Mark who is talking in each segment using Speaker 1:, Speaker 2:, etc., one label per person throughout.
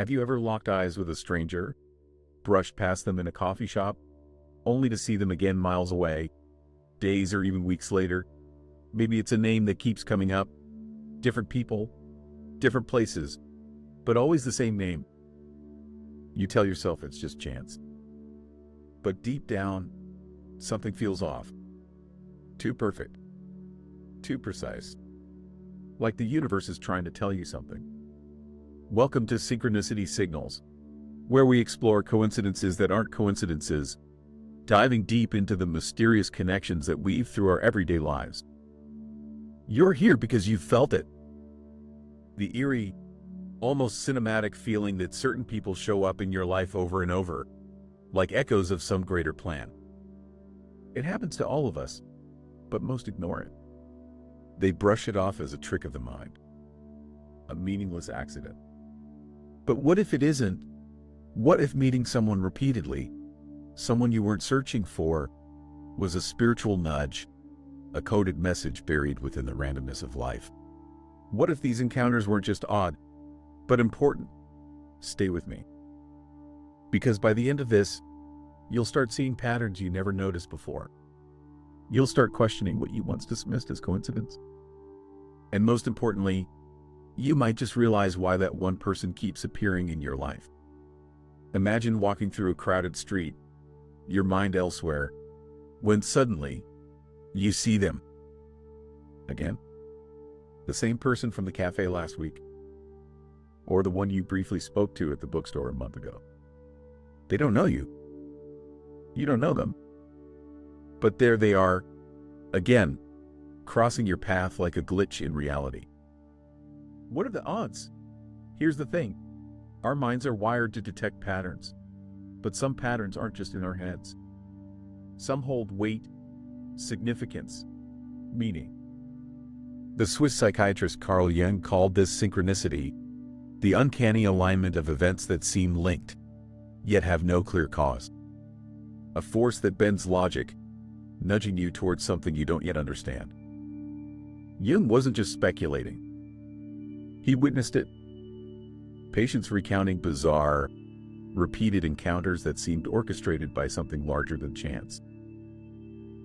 Speaker 1: Have you ever locked eyes with a stranger, brushed past them in a coffee shop, only to see them again miles away, days or even weeks later? Maybe it's a name that keeps coming up, different people, different places, but always the same name. You tell yourself it's just chance. But deep down, something feels off. Too perfect. Too precise. Like the universe is trying to tell you something. Welcome to Synchronicity Signals, where we explore coincidences that aren't coincidences, diving deep into the mysterious connections that weave through our everyday lives. You're here because you felt it. The eerie, almost cinematic feeling that certain people show up in your life over and over, like echoes of some greater plan. It happens to all of us, but most ignore it. They brush it off as a trick of the mind, a meaningless accident. But what if it isn't? What if meeting someone repeatedly, someone you weren't searching for, was a spiritual nudge, a coded message buried within the randomness of life? What if these encounters weren't just odd, but important? Stay with me. Because by the end of this, you'll start seeing patterns you never noticed before. You'll start questioning what you once dismissed as coincidence. And most importantly, you might just realize why that one person keeps appearing in your life. Imagine walking through a crowded street, your mind elsewhere, when suddenly you see them again. The same person from the cafe last week, or the one you briefly spoke to at the bookstore a month ago. They don't know you. You don't know them. But there they are, again, crossing your path like a glitch in reality. What are the odds? Here's the thing. Our minds are wired to detect patterns, but some patterns aren't just in our heads. Some hold weight, significance, meaning. The Swiss psychiatrist Carl Jung called this synchronicity, the uncanny alignment of events that seem linked, yet have no clear cause. A force that bends logic, nudging you towards something you don't yet understand. Jung wasn't just speculating. He witnessed it. Patients recounting bizarre, repeated encounters that seemed orchestrated by something larger than chance.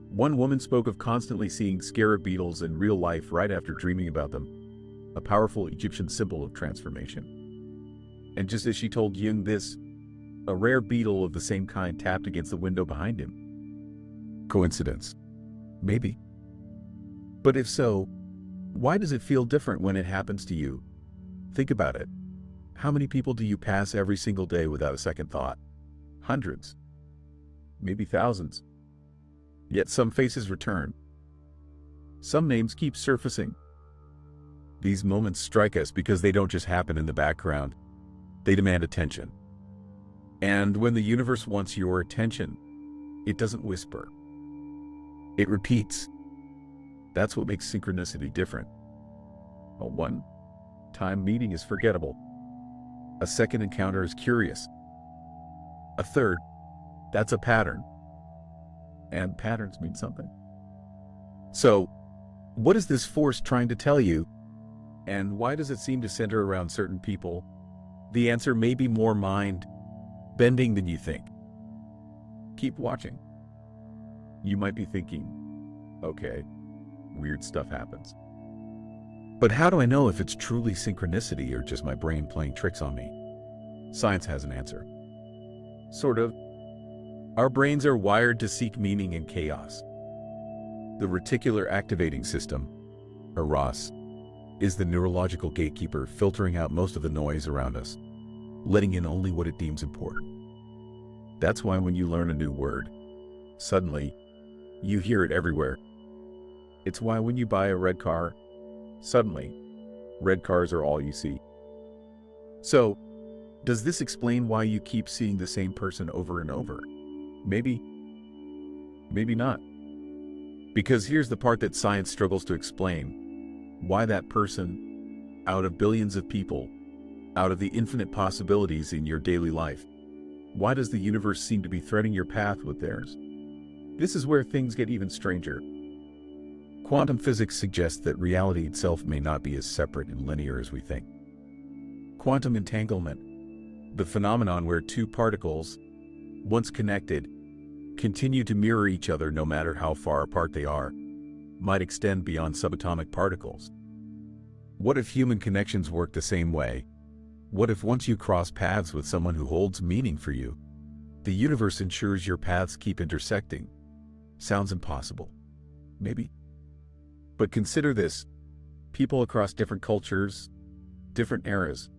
Speaker 1: One woman spoke of constantly seeing scarab beetles in real life right after dreaming about them, a powerful Egyptian symbol of transformation. And just as she told Jung this, a rare beetle of the same kind tapped against the window behind him. Coincidence? Maybe. But if so, why does it feel different when it happens to you? Think about it. How many people do you pass every single day without a second thought? Hundreds. Maybe thousands. Yet some faces return. Some names keep surfacing. These moments strike us because they don't just happen in the background. They demand attention. And when the universe wants your attention, it doesn't whisper. It repeats. That's what makes synchronicity different. A one-time meeting is forgettable. A second encounter is curious. A third, that's a pattern. And patterns mean something. So, what is this force trying to tell you? And why does it seem to center around certain people? The answer may be more mind-bending than you think. Keep watching. You might be thinking, okay, weird stuff happens. But how do I know if it's truly synchronicity or just my brain playing tricks on me? Science has an answer. Sort of. Our brains are wired to seek meaning in chaos. The reticular activating system, or RAS, is the neurological gatekeeper filtering out most of the noise around us, letting in only what it deems important. That's why when you learn a new word, suddenly, you hear it everywhere. It's why when you buy a red car, suddenly, red cars are all you see. So, does this explain why you keep seeing the same person over and over? Maybe. Maybe not. Because here's the part that science struggles to explain. Why that person, out of billions of people, out of the infinite possibilities in your daily life, why does the universe seem to be threading your path with theirs? This is where things get even stranger. Quantum physics suggests that reality itself may not be as separate and linear as we think. Quantum entanglement, The phenomenon where two particles, once connected, continue to mirror each other no matter how far apart they are, might extend beyond subatomic particles. What if human connections work the same way? What if once you cross paths with someone who holds meaning for you, the universe ensures your paths keep intersecting? Sounds impossible. Maybe. But consider this. People across different cultures, different eras,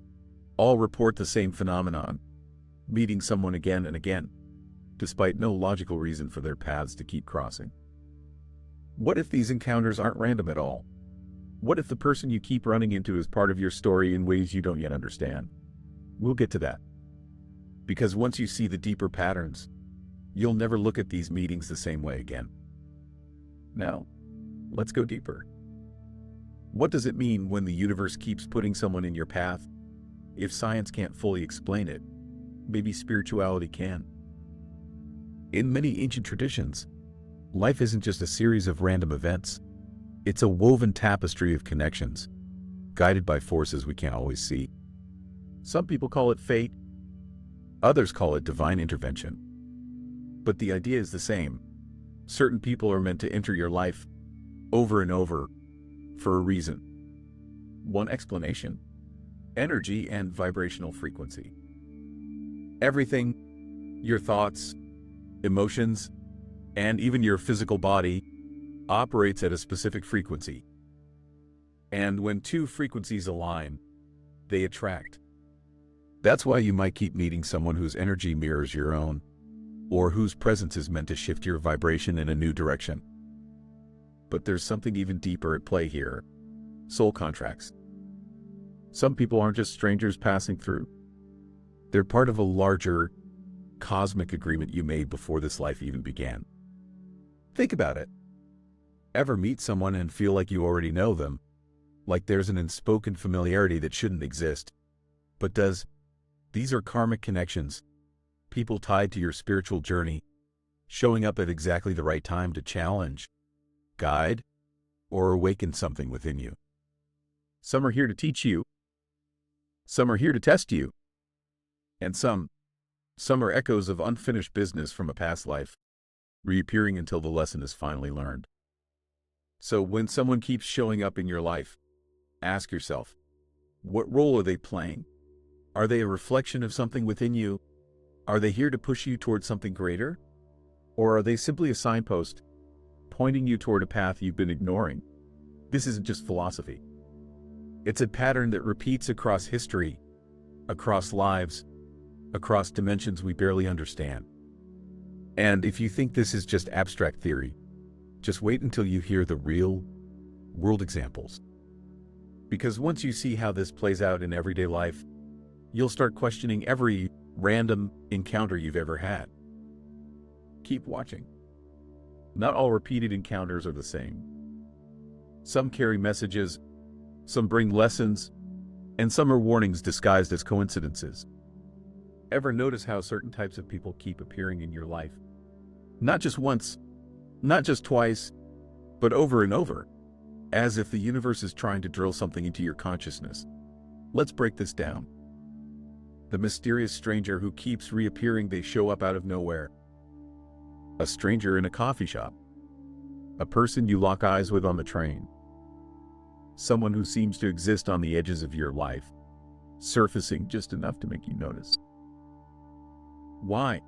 Speaker 1: all report the same phenomenon, meeting someone again and again, despite no logical reason for their paths to keep crossing. What if these encounters aren't random at all? What if the person you keep running into is part of your story in ways you don't yet understand? We'll get to that. Because once you see the deeper patterns, you'll never look at these meetings the same way again. Now, let's go deeper. What does it mean when the universe keeps putting someone in your path? If science can't fully explain it, maybe spirituality can. In many ancient traditions, life isn't just a series of random events. It's a woven tapestry of connections, guided by forces we can't always see. Some people call it fate, others call it divine intervention. But the idea is the same. Certain people are meant to enter your life over and over for a reason. One explanation: energy and vibrational frequency. Everything, your thoughts, emotions, and even your physical body operates at a specific frequency. And when two frequencies align, they attract. That's why you might keep meeting someone whose energy mirrors your own, or whose presence is meant to shift your vibration in a new direction. But there's something even deeper at play here: soul contracts. Some people aren't just strangers passing through. They're part of a larger, cosmic agreement you made before this life even began. Think about it. Ever meet someone and feel like you already know them? Like there's an unspoken familiarity that shouldn't exist, but does? These are karmic connections, people tied to your spiritual journey, showing up at exactly the right time to challenge, guide, or awaken something within you. Some are here to teach you, some are here to test you, and some are echoes of unfinished business from a past life, reappearing until the lesson is finally learned. So when someone keeps showing up in your life, ask yourself, what role are they playing? Are they a reflection of something within you? Are they here to push you towards something greater? Or are they simply a signpost, pointing you toward a path you've been ignoring? This isn't just philosophy. It's a pattern that repeats across history, across lives, across dimensions we barely understand. And if you think this is just abstract theory, just wait until you hear the real world examples. Because once you see how this plays out in everyday life, you'll start questioning every random encounter you've ever had. Keep watching. Not all repeated encounters are the same. Some carry messages, some bring lessons, and some are warnings disguised as coincidences. Ever notice how certain types of people keep appearing in your life? Not just once, not just twice, but over and over, as if the universe is trying to drill something into your consciousness. Let's break this down. The mysterious stranger who keeps reappearing. They show up out of nowhere. A stranger in a coffee shop. A person you lock eyes with on the train. Someone who seems to exist on the edges of your life, surfacing just enough to make you notice. Why?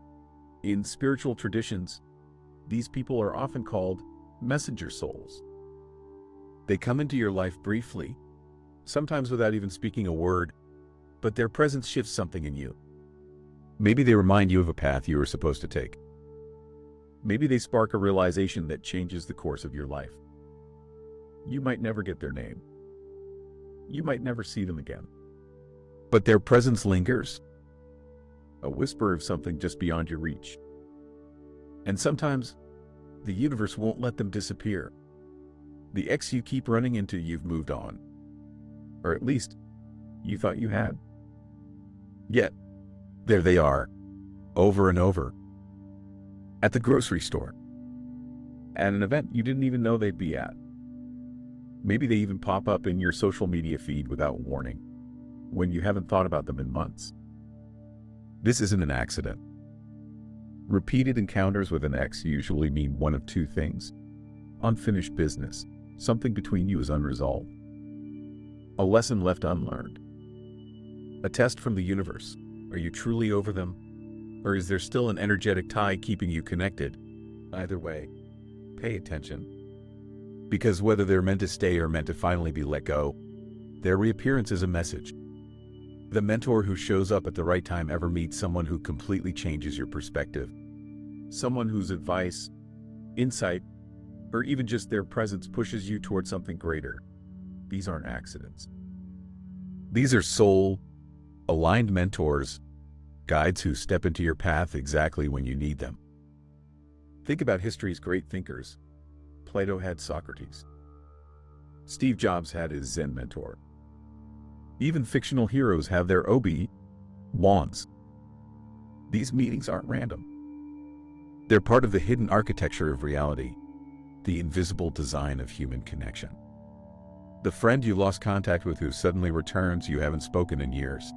Speaker 1: In spiritual traditions, these people are often called messenger souls. They come into your life briefly, sometimes without even speaking a word, but their presence shifts something in you. Maybe they remind you of a path you were supposed to take. Maybe they spark a realization that changes the course of your life. You might never get their name. You might never see them again. But their presence lingers, a whisper of something just beyond your reach. And sometimes, the universe won't let them disappear. The ex you keep running into, you've moved on. Or at least, you thought you had. Yet, there they are, over and over. At the grocery store. At an event you didn't even know they'd be at. Maybe they even pop up in your social media feed without warning, when you haven't thought about them in months. This isn't an accident. Repeated encounters with an ex usually mean one of two things: unfinished business, something between you is unresolved, a lesson left unlearned, a test from the universe. Are you truly over them? Or is there still an energetic tie keeping you connected? Either way, pay attention. Because whether they're meant to stay or meant to finally be let go, their reappearance is a message. The mentor who shows up at the right time ever meets someone who completely changes your perspective. Someone whose advice, insight, or even just their presence pushes you towards something greater. These aren't accidents. These are soul-aligned mentors, guides who step into your path exactly when you need them. Think about history's great thinkers. Plato had Socrates. Steve Jobs had his Zen mentor. Even fictional heroes have their Obi-Wans. These meetings aren't random. They're part of the hidden architecture of reality, the invisible design of human connection. The friend you lost contact with who suddenly returns, you haven't spoken in years.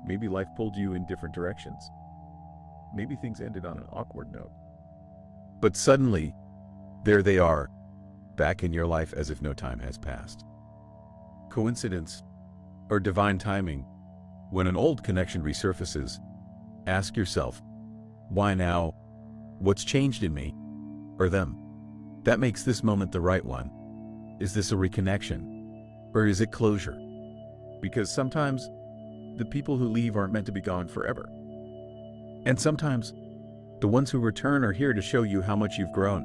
Speaker 1: Maybe life pulled you in different directions. Maybe things ended on an awkward note. But suddenly, there they are, back in your life as if no time has passed. Coincidence or divine timing? When an old connection resurfaces, ask yourself, why now? What's changed in me or them that makes this moment the right one? Is this a reconnection or is it closure? Because sometimes the people who leave aren't meant to be gone forever. And sometimes the ones who return are here to show you how much you've grown.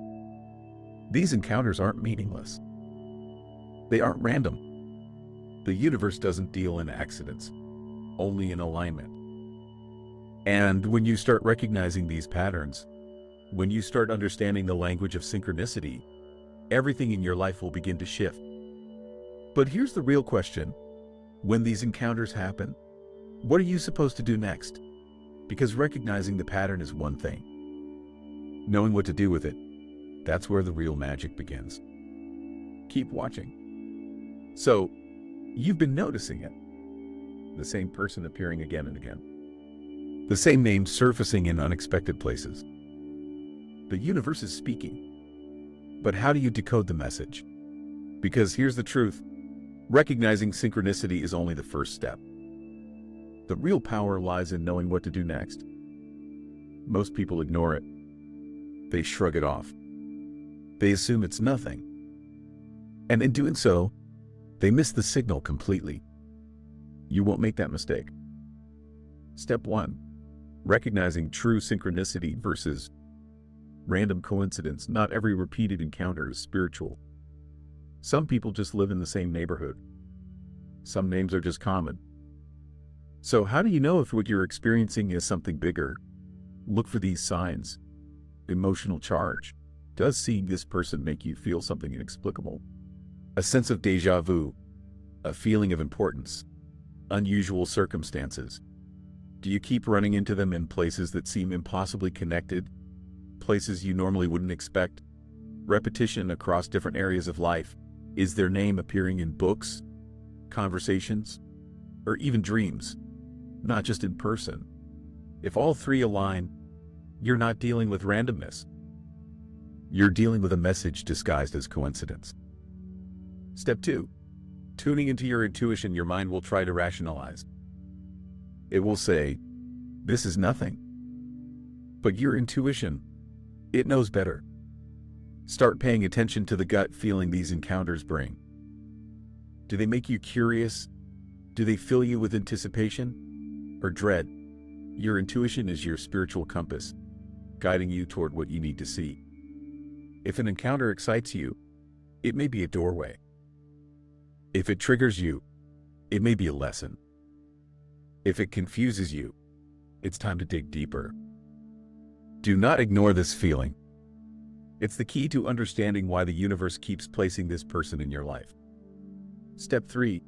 Speaker 1: These encounters aren't meaningless. They aren't random. The universe doesn't deal in accidents, only in alignment. And when you start recognizing these patterns, when you start understanding the language of synchronicity, everything in your life will begin to shift. But here's the real question. When these encounters happen, what are you supposed to do next? Because recognizing the pattern is one thing. Knowing what to do with it, that's where the real magic begins. Keep watching. So, you've been noticing it. The same person appearing again and again. The same name surfacing in unexpected places. The universe is speaking. But how do you decode the message? Because here's the truth. Recognizing synchronicity is only the first step. The real power lies in knowing what to do next. Most people ignore it. They shrug it off. They assume it's nothing. And in doing so, they miss the signal completely. You won't make that mistake. Step 1. Recognizing true synchronicity versus random coincidence. Not every repeated encounter is spiritual. Some people just live in the same neighborhood. Some names are just common. So how do you know if what you're experiencing is something bigger? Look for these signs. Emotional charge. Does seeing this person make you feel something inexplicable? A sense of déjà vu. A feeling of importance. Unusual circumstances. Do you keep running into them in places that seem impossibly connected? Places you normally wouldn't expect? Repetition across different areas of life. Is their name appearing in books, conversations, or even dreams? Not just in person. If all three align, you're not dealing with randomness. You're dealing with a message disguised as coincidence. Step 2. Tuning into your intuition. Your mind will try to rationalize. It will say, this is nothing. But your intuition, it knows better. Start paying attention to the gut feeling these encounters bring. Do they make you curious? Do they fill you with anticipation or dread? Your intuition is your spiritual compass, guiding you toward what you need to see. If an encounter excites you, it may be a doorway. If it triggers you, it may be a lesson. If it confuses you, it's time to dig deeper. Do not ignore this feeling. It's the key to understanding why the universe keeps placing this person in your life. Step 3.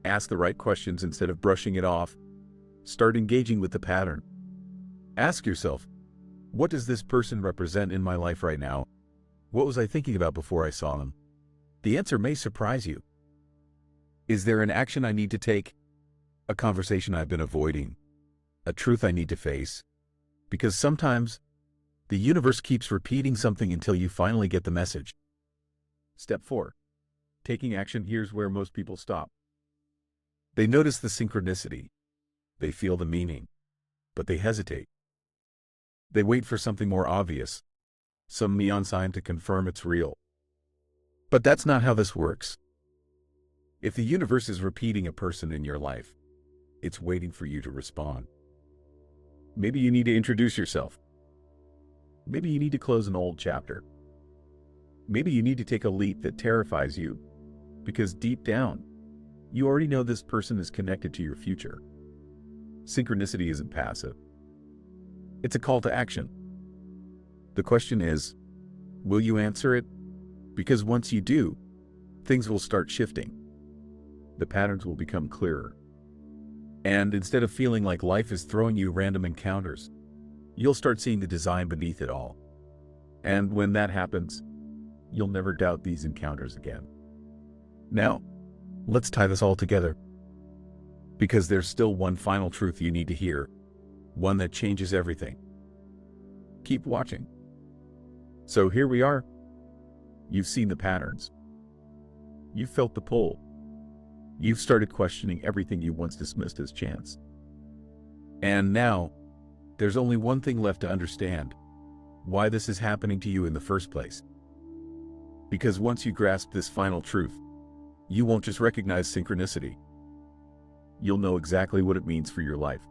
Speaker 1: Ask the right questions instead of brushing it off. Start engaging with the pattern. Ask yourself, what does this person represent in my life right now? What was I thinking about before I saw them? The answer may surprise you. Is there an action I need to take? A conversation I've been avoiding? a truth I need to face, because sometimes the universe keeps repeating something until you finally get the message. Step 4. Taking action. Here's where most people stop. They notice the synchronicity. They feel the meaning, but they hesitate. They wait for something more obvious, some neon sign to confirm it's real. But that's not how this works. If the universe is repeating a person in your life, it's waiting for you to respond. Maybe you need to introduce yourself. Maybe you need to close an old chapter. Maybe you need to take a leap that terrifies you, because deep down, you already know this person is connected to your future. Synchronicity isn't passive. It's a call to action. The question is, will you answer it? Because once you do, things will start shifting. The patterns will become clearer. And instead of feeling like life is throwing you random encounters, you'll start seeing the design beneath it all. And when that happens, you'll never doubt these encounters again. Now, let's tie this all together. Because there's still one final truth you need to hear, one that changes everything. Keep watching. So here we are. You've seen the patterns. You've felt the pull. You've started questioning everything you once dismissed as chance. And now, there's only one thing left to understand: why this is happening to you in the first place. Because once you grasp this final truth, you won't just recognize synchronicity. You'll know exactly what it means for your life.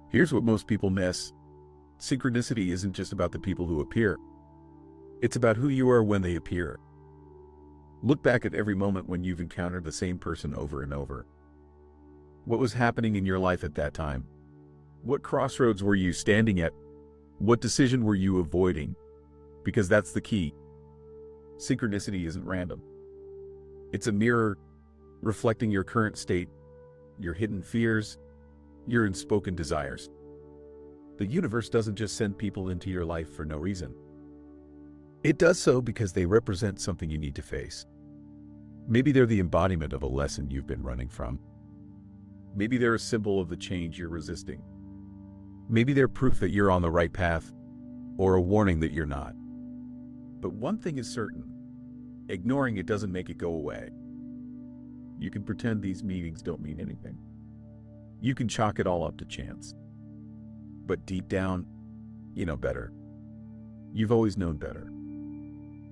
Speaker 1: Here's what most people miss. Synchronicity isn't just about the people who appear. It's about who you are when they appear. Look back at every moment when you've encountered the same person over and over. What was happening in your life at that time? What crossroads were you standing at? What decision were you avoiding? Because that's the key. Synchronicity isn't random. It's a mirror reflecting your current state, your hidden fears, your unspoken desires. The universe doesn't just send people into your life for no reason. It does so because they represent something you need to face. Maybe they're the embodiment of a lesson you've been running from. Maybe they're a symbol of the change you're resisting. Maybe they're proof that you're on the right path, or a warning that you're not. But one thing is certain: ignoring it doesn't make it go away. You can pretend these meetings don't mean anything. You can chalk it all up to chance. But deep down, you know better. You've always known better.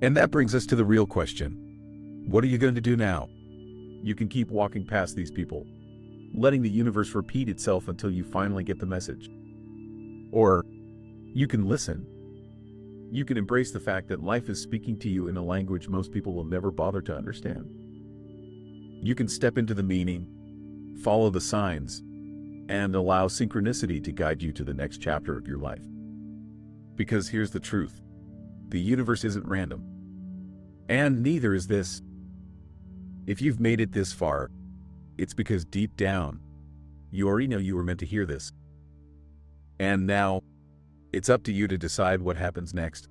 Speaker 1: And that brings us to the real question. What are you going to do now? You can keep walking past these people, letting the universe repeat itself until you finally get the message. Or you can listen. You can embrace the fact that life is speaking to you in a language most people will never bother to understand. You can step into the meaning, follow the signs, and allow synchronicity to guide you to the next chapter of your life. Because here's the truth: the universe isn't random. And neither is this. If you've made it this far, it's because deep down, you already know you were meant to hear this. And now, it's up to you to decide what happens next.